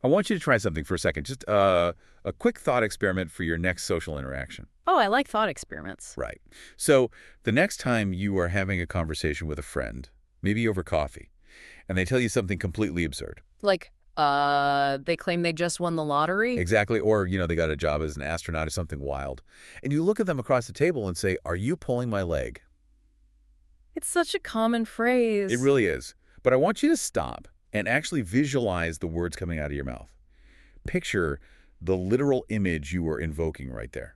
I want you to try something for a second. Just a quick thought experiment for your next social interaction. Oh, I like thought experiments. Right. So the next time you are having a conversation with a friend, maybe over coffee, and they tell you something completely absurd. Like, they claim they just won the lottery? Exactly. Or, they got a job as an astronaut or something wild. And you look at them across the table and say, "Are you pulling my leg?" It's such a common phrase. It really is. But I want you to stop and actually visualize the words coming out of your mouth. Picture the literal image you were invoking right there.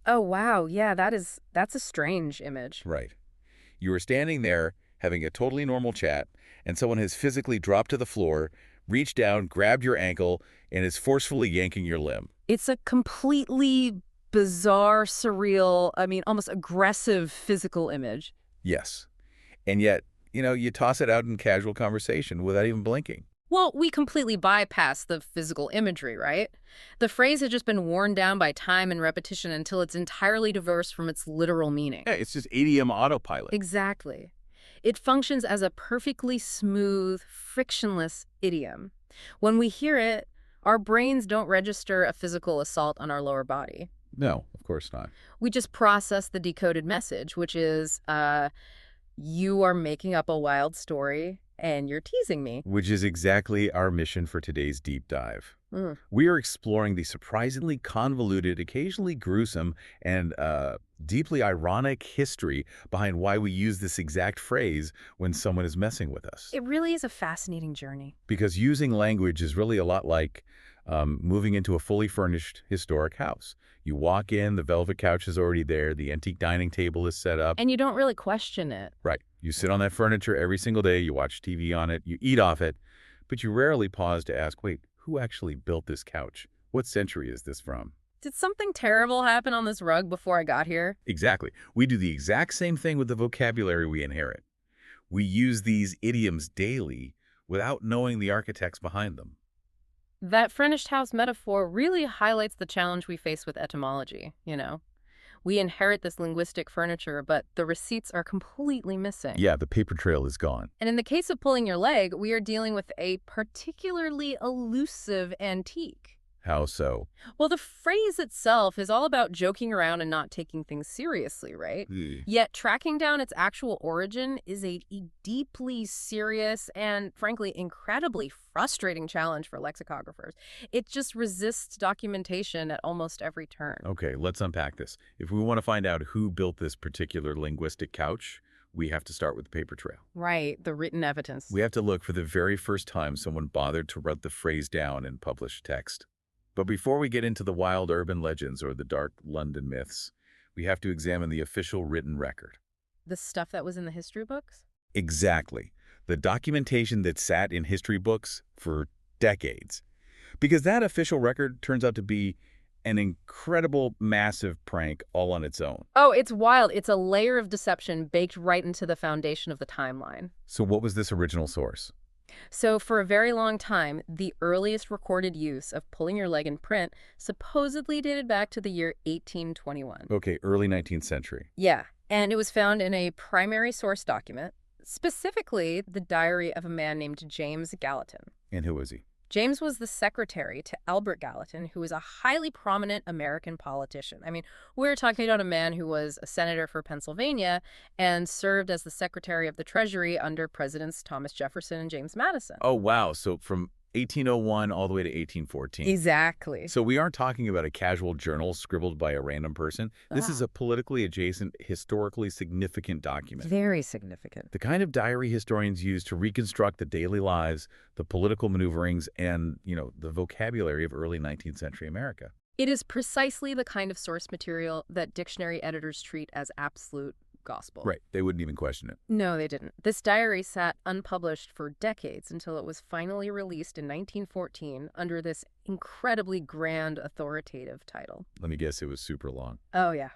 Oh, wow. Yeah, that's a strange image. Right. You were standing there having a totally normal chat, and someone has physically dropped to the floor, reached down, grabbed your ankle, and is forcefully yanking your limb. It's a completely bizarre, surreal, almost aggressive physical image. Yes. And yet, you toss it out in casual conversation without even blinking. Well, we completely bypass the physical imagery, right? The phrase has just been worn down by time and repetition until it's entirely divorced from its literal meaning. Yeah, it's just idiom autopilot. Exactly. It functions as a perfectly smooth, frictionless idiom. When we hear it, our brains don't register a physical assault on our lower body. No, of course not. We just process the decoded message, which is, you are making up a wild story and you're teasing me. Which is exactly our mission for today's deep dive. We are exploring the surprisingly convoluted, occasionally gruesome, and deeply ironic history behind why we use this exact phrase when someone is messing with us. It really is a fascinating journey. Because using language is really a lot like moving into a fully furnished historic house. You walk in, the velvet couch is already there, the antique dining table is set up. And you don't really question it. Right. You sit on that furniture every single day, you watch TV on it, you eat off it, but you rarely pause to ask, wait, who actually built this couch? What century is this from? Did something terrible happen on this rug before I got here? Exactly. We do the exact same thing with the vocabulary we inherit. We use these idioms daily without knowing the architects behind them. That furnished house metaphor really highlights the challenge we face with etymology, We inherit this linguistic furniture, but the receipts are completely missing. Yeah, the paper trail is gone. And in the case of pulling your leg, we are dealing with a particularly elusive antique. How so? Well, the phrase itself is all about joking around and not taking things seriously, right? Yet tracking down its actual origin is a deeply serious and, frankly, incredibly frustrating challenge for lexicographers. It just resists documentation at almost every turn. Okay, let's unpack this. If we want to find out who built this particular linguistic couch, we have to start with the paper trail. Right, the written evidence. We have to look for the very first time someone bothered to write the phrase down in published text. But before we get into the wild urban legends or the dark London myths, we have to examine the official written record. The stuff that was in the history books? Exactly. The documentation that sat in history books for decades. Because that official record turns out to be an incredible, massive prank all on its own. Oh, it's wild. It's a layer of deception baked right into the foundation of the timeline. So what was this original source? So for a very long time, the earliest recorded use of pulling your leg in print supposedly dated back to the year 1821. Okay, early 19th century. Yeah, and it was found in a primary source document, specifically the diary of a man named James Gallatine. And who was he? James was the secretary to Альберта Галлатина, who was a highly prominent American politician. We're talking about a man who was a senator for Pennsylvania and served as the secretary of the Treasury under Presidents Thomas Jefferson and James Madison. Oh, wow. So from 1801 all the way to 1814. Exactly. So we aren't talking about a casual journal scribbled by a random person. This is a politically adjacent, historically significant document. Very significant. The kind of diary historians use to reconstruct the daily lives, the political maneuverings, and, the vocabulary of early 19th century America. It is precisely the kind of source material that dictionary editors treat as absolute gospel. Right. They wouldn't even question it. No, they didn't. This diary sat unpublished for decades until it was finally released in 1914 under this incredibly grand authoritative title. Let me guess, it was super long. Oh, yeah.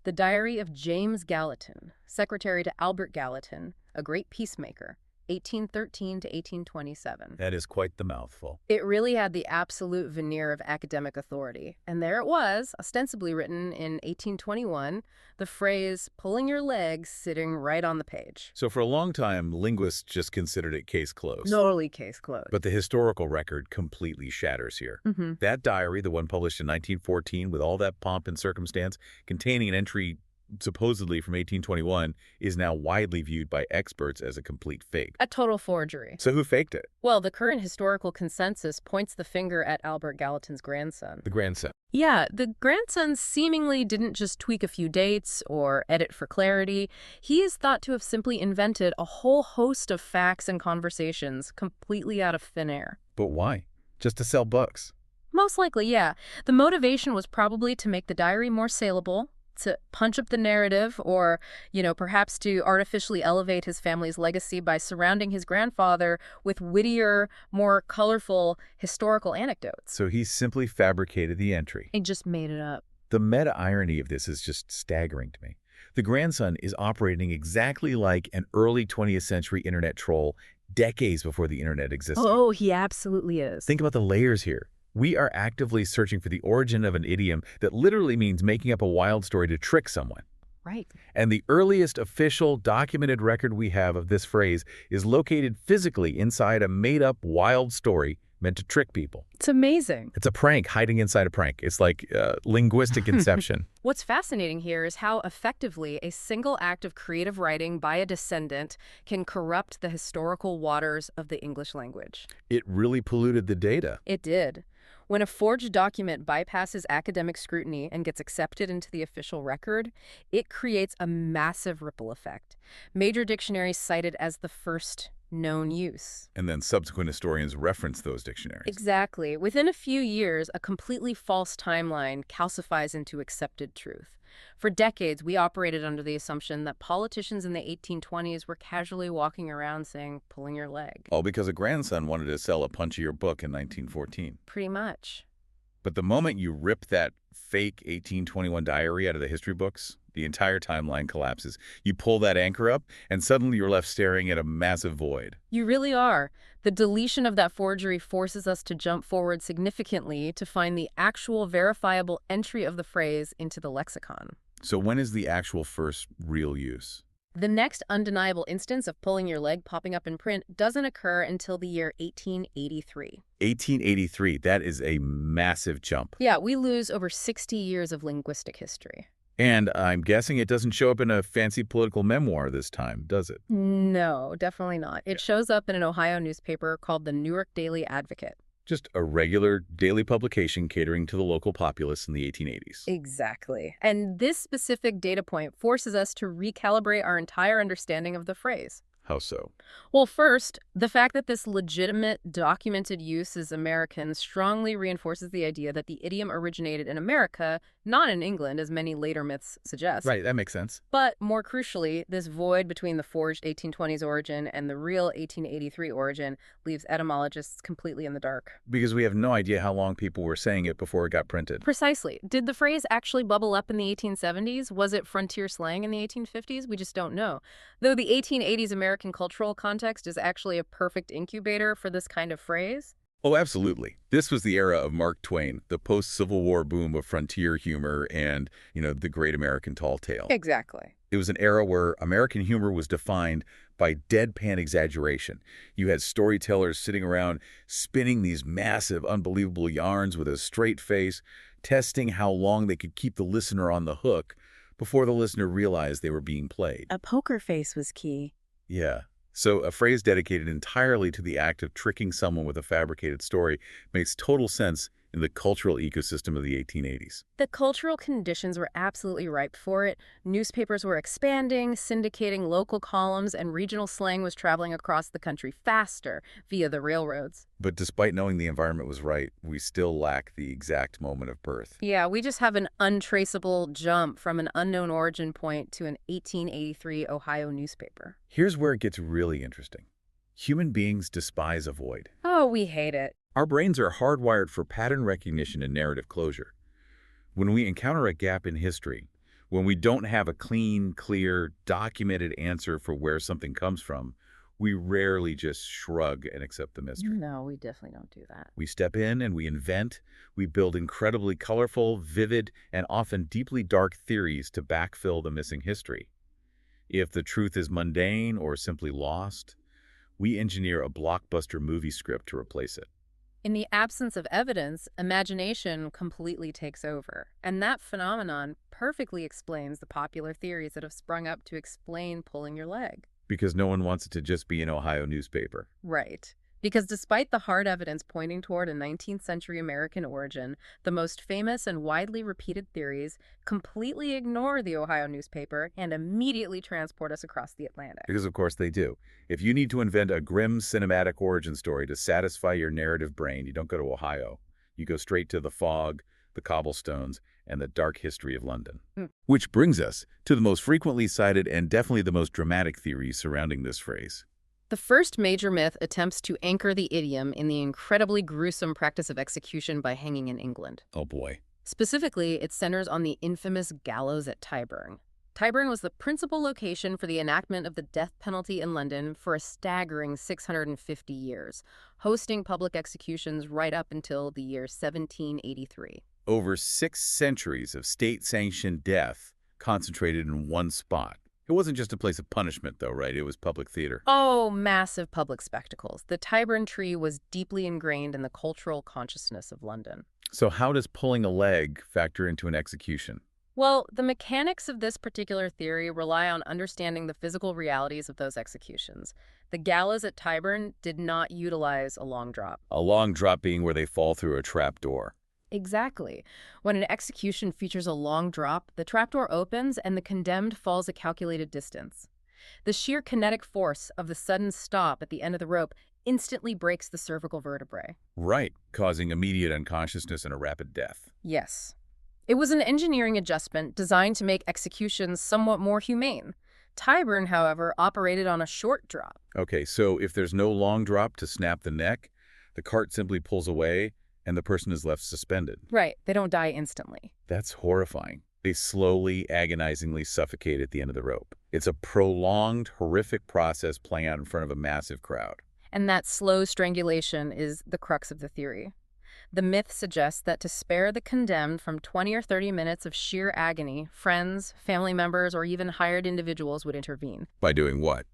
The Diary of James Gallatine, secretary to Альберта Галлатина, a great peacemaker, 1813 to 1827. That is quite the mouthful. It really had the absolute veneer of academic authority. And there it was, ostensibly written in 1821, the phrase, pulling your legs, sitting right on the page. So for a long time, linguists just considered it case closed. Totally case closed. But the historical record completely shatters here. That diary, the one published in 1914 with all that pomp and circumstance, containing an entry supposedly from 1821, is now widely viewed by experts as a complete fake. A total forgery. So who faked it? Well, the current historical consensus points the finger at Альберта Галлатин's grandson. The grandson. Yeah, the grandson seemingly didn't just tweak a few dates or edit for clarity. He is thought to have simply invented a whole host of facts and conversations completely out of thin air. But why? Just to sell books? Most likely, yeah. The motivation was probably to make the diary more saleable, to punch up the narrative, or, perhaps to artificially elevate his family's legacy by surrounding his grandfather with wittier, more colorful historical anecdotes. So he simply fabricated the entry. He just made it up. The meta-irony of this is just staggering to me. The grandson is operating exactly like an early 20th century internet troll decades before the internet existed. Oh, he absolutely is. Think about the layers here. We are actively searching for the origin of an idiom that literally means making up a wild story to trick someone. Right. And the earliest official documented record we have of this phrase is located physically inside a made-up wild story meant to trick people. It's amazing. It's a prank hiding inside a prank. It's like linguistic inception. What's fascinating here is how effectively a single act of creative writing by a descendant can corrupt the historical waters of the English language. It really polluted the data. It did. When a forged document bypasses academic scrutiny and gets accepted into the official record, it creates a massive ripple effect. Major dictionaries cite it as the first known use. And then subsequent historians reference those dictionaries. Exactly. Within a few years, a completely false timeline calcifies into accepted truth. For decades, we operated under the assumption that politicians in the 1820s were casually walking around saying, pulling your leg. All because a grandson wanted to sell a punchier book in 1914. Pretty much. But the moment you rip that fake 1821 diary out of the history books, the entire timeline collapses. You pull that anchor up, and suddenly you're left staring at a massive void. You really are. The deletion of that forgery forces us to jump forward significantly to find the actual verifiable entry of the phrase into the lexicon. So when is the actual first real use? The next undeniable instance of pulling your leg popping up in print doesn't occur until the year 1883. 1883, that is a massive jump. Yeah, we lose over 60 years of linguistic history. And I'm guessing it doesn't show up in a fancy political memoir this time, does it? No, definitely not. It shows up in an Ohio newspaper called the Newark Daily Advocate. Just a regular daily publication catering to the local populace in the 1880s. Exactly. And this specific data point forces us to recalibrate our entire understanding of the phrase. How so? Well, first, the fact that this legitimate, documented use is American strongly reinforces the idea that the idiom originated in America, not in England, as many later myths suggest. Right, that makes sense. But more crucially, this void between the forged 1820s origin and the real 1883 origin leaves etymologists completely in the dark. Because we have no idea how long people were saying it before it got printed. Precisely. Did the phrase actually bubble up in the 1870s? Was it frontier slang in the 1850s? We just don't know. Though the 1880s American cultural context is actually a perfect incubator for this kind of phrase. Oh, absolutely. This was the era of Mark Twain, the post-Civil War boom of frontier humor and, the great American tall tale. Exactly. It was an era where American humor was defined by deadpan exaggeration. You had storytellers sitting around spinning these massive, unbelievable yarns with a straight face, testing how long they could keep the listener on the hook before the listener realized they were being played. A poker face was key. Yeah. So a phrase dedicated entirely to the act of tricking someone with a fabricated story makes total sense in the cultural ecosystem of the 1880s. The cultural conditions were absolutely ripe for it. Newspapers were expanding, syndicating local columns, and regional slang was traveling across the country faster via the railroads. But despite knowing the environment was right, we still lack the exact moment of birth. Yeah, we just have an untraceable jump from an unknown origin point to an 1883 Ohio newspaper. Here's where it gets really interesting. Human beings despise a void. Oh, we hate it. Our brains are hardwired for pattern recognition and narrative closure. When we encounter a gap in history, when we don't have a clean, clear, documented answer for where something comes from, We rarely just shrug and accept the mystery. No, we definitely don't do that. We step in and we invent. We build incredibly colorful, vivid, and often deeply dark theories to backfill the missing history. If the truth is mundane or simply lost, we engineer a blockbuster movie script to replace it. In the absence of evidence, imagination completely takes over. And that phenomenon perfectly explains the popular theories that have sprung up to explain pulling your leg. Because no one wants it to just be an Ohio newspaper. Right. Because despite the hard evidence pointing toward a 19th century American origin, the most famous and widely repeated theories completely ignore the Ohio newspaper and immediately transport us across the Atlantic. Because of course they do. If you need to invent a grim cinematic origin story to satisfy your narrative brain, you don't go to Ohio. You go straight to the fog, the cobblestones, and the dark history of London. Which brings us to the most frequently cited and definitely the most dramatic theories surrounding this phrase. The first major myth attempts to anchor the idiom in the incredibly gruesome practice of execution by hanging in England. Oh boy. Specifically, it centers on the infamous gallows at Tyburn. Tyburn was the principal location for the enactment of the death penalty in London for a staggering 650 years, hosting public executions right up until the year 1783. Over 6 centuries of state-sanctioned death concentrated in one spot. It wasn't just a place of punishment, though, right? It was public theater. Oh, massive public spectacles. The Tyburn tree was deeply ingrained in the cultural consciousness of London. So how does pulling a leg factor into an execution? Well, the mechanics of this particular theory rely on understanding the physical realities of those executions. The gallows at Tyburn did not utilize a long drop. A long drop being where they fall through a trap door. Exactly. When an execution features a long drop, the trapdoor opens and the condemned falls a calculated distance. The sheer kinetic force of the sudden stop at the end of the rope instantly breaks the cervical vertebrae. Right, causing immediate unconsciousness and a rapid death. Yes. It was an engineering adjustment designed to make executions somewhat more humane. Tyburn, however, operated on a short drop. Okay, so if there's no long drop to snap the neck, the cart simply pulls away and the person is left suspended. Right. They don't die instantly. That's horrifying. They slowly, agonizingly suffocate at the end of the rope. It's a prolonged, horrific process playing out in front of a massive crowd. And that slow strangulation is the crux of the theory. The myth suggests that to spare the condemned from 20 or 30 minutes of sheer agony, friends, family members, or even hired individuals would intervene. By doing what?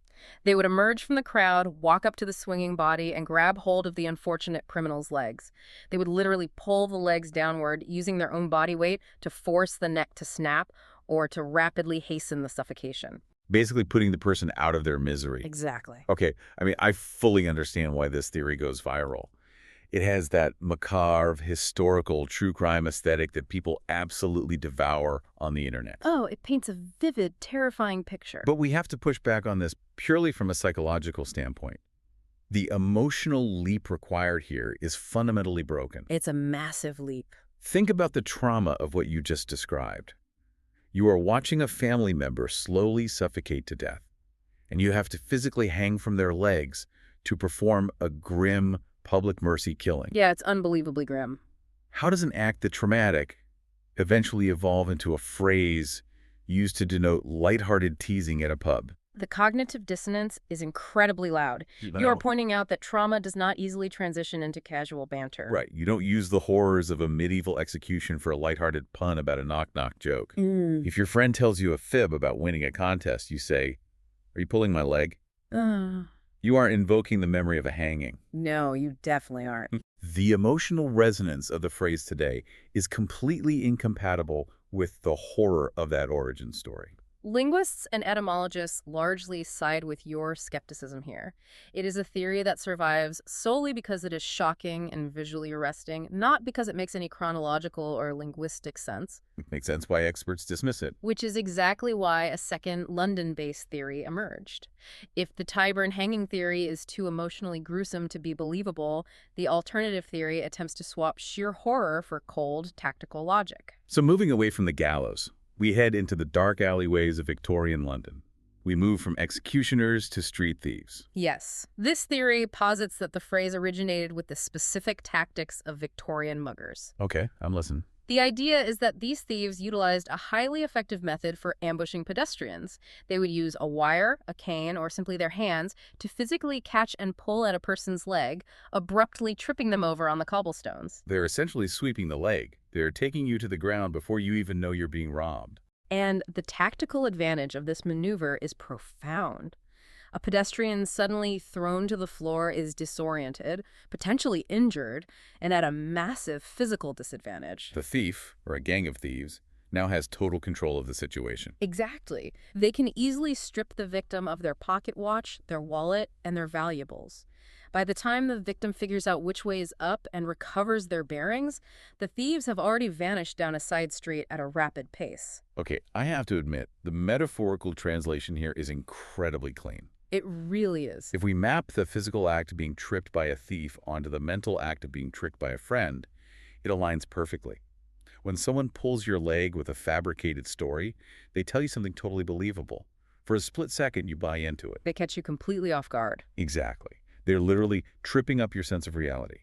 They would emerge from the crowd, walk up to the swinging body, and grab hold of the unfortunate criminal's legs. They would literally pull the legs downward, using their own body weight to force the neck to snap or to rapidly hasten the suffocation. Basically putting the person out of their misery. Exactly. Okay, I mean, I fully understand why this theory goes viral. It has that macabre, historical, true crime aesthetic that people absolutely devour on the internet. Oh, it paints a vivid, terrifying picture. But we have to push back on this purely from a psychological standpoint. The emotional leap required here is fundamentally broken. It's a massive leap. Think about the trauma of what you just described. You are watching a family member slowly suffocate to death, and you have to physically hang from their legs to perform a grim, public mercy killing. Yeah, it's unbelievably grim. How does an act that traumatic eventually evolve into a phrase used to denote lighthearted teasing at a pub? The cognitive dissonance is incredibly loud. You are pointing out that trauma does not easily transition into casual banter. Right. You don't use the horrors of a medieval execution for a lighthearted pun about a knock-knock joke. If your friend tells you a fib about winning a contest, you say, "Are you pulling my leg?" You aren't invoking the memory of a hanging. No, you definitely aren't. The emotional resonance of the phrase today is completely incompatible with the horror of that origin story. Linguists and etymologists largely side with your skepticism here. It is a theory that survives solely because it is shocking and visually arresting, not because it makes any chronological or linguistic sense. It makes sense why experts dismiss it. Which is exactly why a second London-based theory emerged. If the Tyburn hanging theory is too emotionally gruesome to be believable, the alternative theory attempts to swap sheer horror for cold, tactical logic. So moving away from the gallows, we head into the dark alleyways of Victorian London. We move from executioners to street thieves. Yes. This theory posits that the phrase originated with the specific tactics of Victorian muggers. Okay, I'm listening. The idea is that these thieves utilized a highly effective method for ambushing pedestrians. They would use a wire, a cane, or simply their hands to physically catch and pull at a person's leg, abruptly tripping them over on the cobblestones. They're essentially sweeping the leg. They're taking you to the ground before you even know you're being robbed. And the tactical advantage of this maneuver is profound. A pedestrian suddenly thrown to the floor is disoriented, potentially injured, and at a massive physical disadvantage. The thief, or a gang of thieves, now has total control of the situation. Exactly. They can easily strip the victim of their pocket watch, their wallet, and their valuables. By the time the victim figures out which way is up and recovers their bearings, the thieves have already vanished down a side street at a rapid pace. Okay, I have to admit, the metaphorical translation here is incredibly clean. It really is. If we map the physical act of being tripped by a thief onto the mental act of being tricked by a friend, it aligns perfectly. When someone pulls your leg with a fabricated story, they tell you something totally believable. For a split second, you buy into it. They catch you completely off guard. Exactly. They're literally tripping up your sense of reality.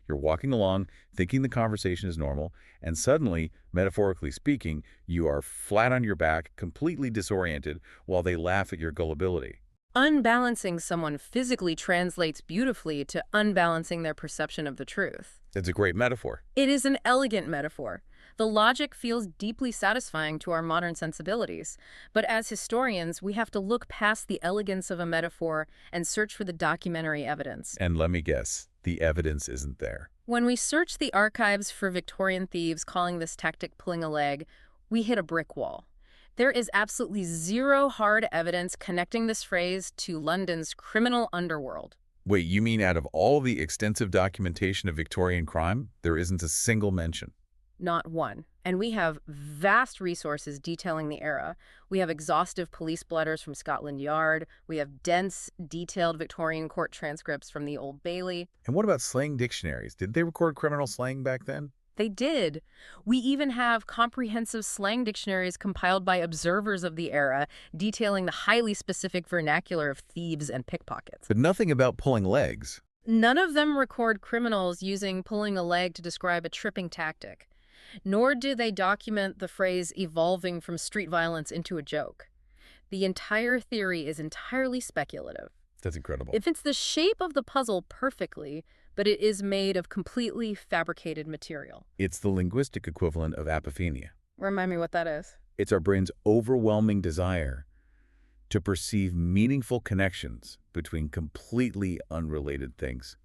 You're walking along, thinking the conversation is normal, and suddenly, metaphorically speaking, you are flat on your back, completely disoriented, while they laugh at your gullibility. Unbalancing someone physically translates beautifully to unbalancing their perception of the truth. It's a great metaphor. It is an elegant metaphor. The logic feels deeply satisfying to our modern sensibilities. But as historians, we have to look past the elegance of a metaphor and search for the documentary evidence. And let me guess, the evidence isn't there. When we search the archives for Victorian thieves calling this tactic pulling a leg, we hit a brick wall. There is absolutely zero hard evidence connecting this phrase to London's criminal underworld. Wait, you mean out of all the extensive documentation of Victorian crime, there isn't a single mention? Not one. And we have vast resources detailing the era. We have exhaustive police blotters from Scotland Yard. We have dense, detailed Victorian court transcripts from the Old Bailey. And what about slang dictionaries? Did they record criminal slang back then? They did. We even have comprehensive slang dictionaries compiled by observers of the era, detailing the highly specific vernacular of thieves and pickpockets. But nothing about pulling legs. None of them record criminals using pulling a leg to describe a tripping tactic. Nor do they document the phrase evolving from street violence into a joke. The entire theory is entirely speculative. That's incredible. It fits the shape of the puzzle perfectly, but it is made of completely fabricated material. It's the linguistic equivalent of apophenia. Remind me what that is. It's our brain's overwhelming desire to perceive meaningful connections between completely unrelated things.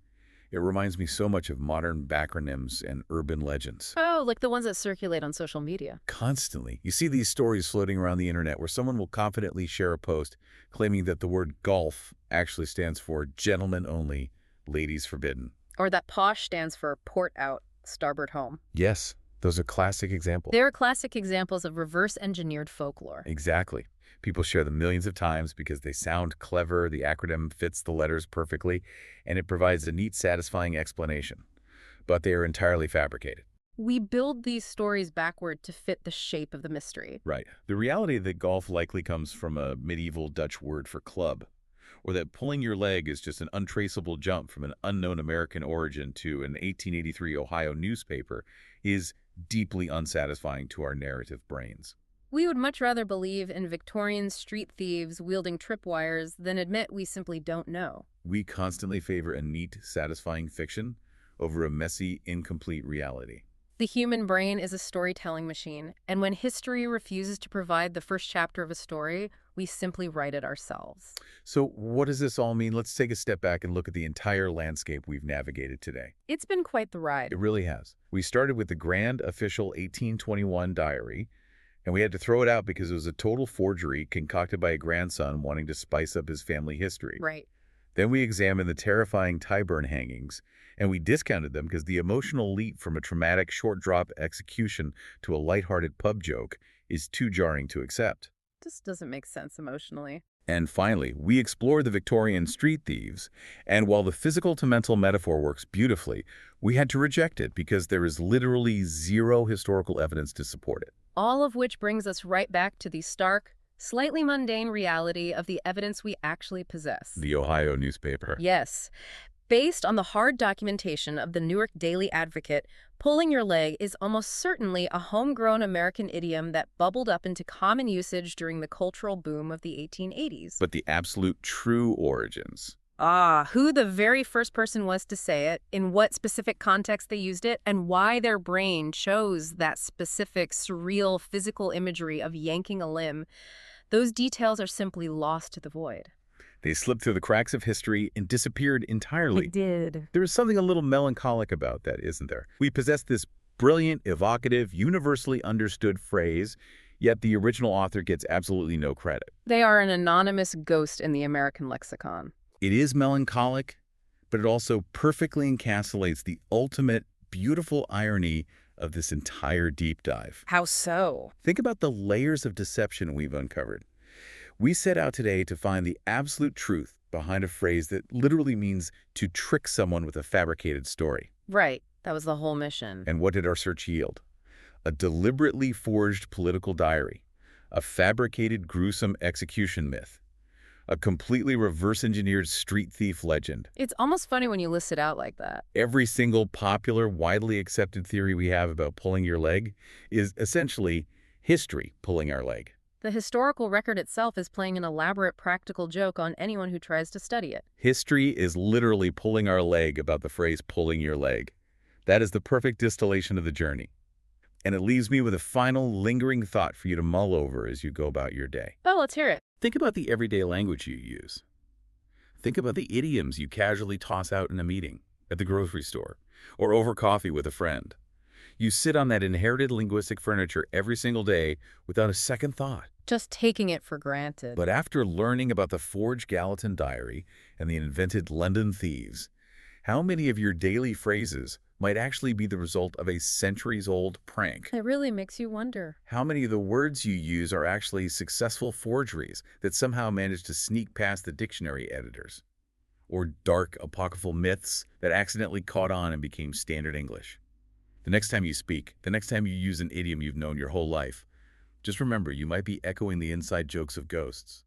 It reminds me so much of modern backronyms and urban legends. Oh, like the ones that circulate on social media. Constantly. You see these stories floating around the internet where someone will confidently share a post claiming that the word golf actually stands for gentlemen only, ladies forbidden. Or that posh stands for port out, starboard home. Yes, those are classic examples. They're classic examples of reverse-engineered folklore. Exactly. People share them millions of times because they sound clever, the acronym fits the letters perfectly, and it provides a neat, satisfying explanation. But they are entirely fabricated. We build these stories backward to fit the shape of the mystery. Right. The reality that golf likely comes from a medieval Dutch word for club, or that pulling your leg is just an untraceable jump from an unknown American origin to an 1883 Ohio newspaper, is deeply unsatisfying to our narrative brains. We would much rather believe in Victorian street thieves wielding tripwires than admit we simply don't know. We constantly favor a neat, satisfying fiction over a messy, incomplete reality. The human brain is a storytelling machine, and when history refuses to provide the first chapter of a story, we simply write it ourselves. So what does this all mean? Let's take a step back and look at the entire landscape we've navigated today. It's been quite the ride. It really has. We started with the grand official 1821 diary, and we had to throw it out because it was a total forgery concocted by a grandson wanting to spice up his family history. Right. Then we examined the terrifying Tyburn hangings, and we discounted them because the emotional leap from a traumatic short-drop execution to a lighthearted pub joke is too jarring to accept. This doesn't make sense emotionally. And finally, we explored the Victorian street thieves, and while the physical-to-mental metaphor works beautifully, we had to reject it because there is literally zero historical evidence to support it. All of which brings us right back to the stark, slightly mundane reality of the evidence we actually possess. The Ohio newspaper. Yes. Based on the hard documentation of the Newark Daily Advocate, Pulling your leg is almost certainly a homegrown American idiom that bubbled up into common usage during the cultural boom of the 1880s. But the absolute true origins. Who the very first person was to say it, in what specific context they used it, and why their brain chose that specific surreal physical imagery of yanking a limb, those details are simply lost to the void. They slipped through the cracks of history and disappeared entirely. It did. There is something a little melancholic about that, isn't there? We possess this brilliant, evocative, universally understood phrase, yet the original author gets absolutely no credit. They are an anonymous ghost in the American lexicon. It is melancholic, but it also perfectly encapsulates the ultimate beautiful irony of this entire deep dive. How so? Think about the layers of deception we've uncovered. We set out today to find the absolute truth behind a phrase that literally means to trick someone with a fabricated story. Right. That was the whole mission. And what did our search yield? A deliberately forged political diary, a fabricated gruesome execution myth, a completely reverse-engineered street thief legend. It's almost funny when you list it out like that. Every single popular, widely accepted theory we have about pulling your leg is essentially history pulling our leg. The historical record itself is playing an elaborate practical joke on anyone who tries to study it. History is literally pulling our leg about the phrase pulling your leg. That is the perfect distillation of the journey. And it leaves me with a final lingering thought for you to mull over as you go about your day. Oh, let's hear it. Think about the everyday language you use. Think about the idioms you casually toss out in a meeting, at the grocery store, or over coffee with a friend. You sit on that inherited linguistic furniture every single day without a second thought. Just taking it for granted. But after learning about the forged Gallatin diary and the invented London thieves, how many of your daily phrases might actually be the result of a centuries-old prank? It really makes you wonder. How many of the words you use are actually successful forgeries that somehow managed to sneak past the dictionary editors? Or dark apocryphal myths that accidentally caught on and became standard English? The next time you speak, the next time you use an idiom you've known your whole life, just remember you might be echoing the inside jokes of ghosts.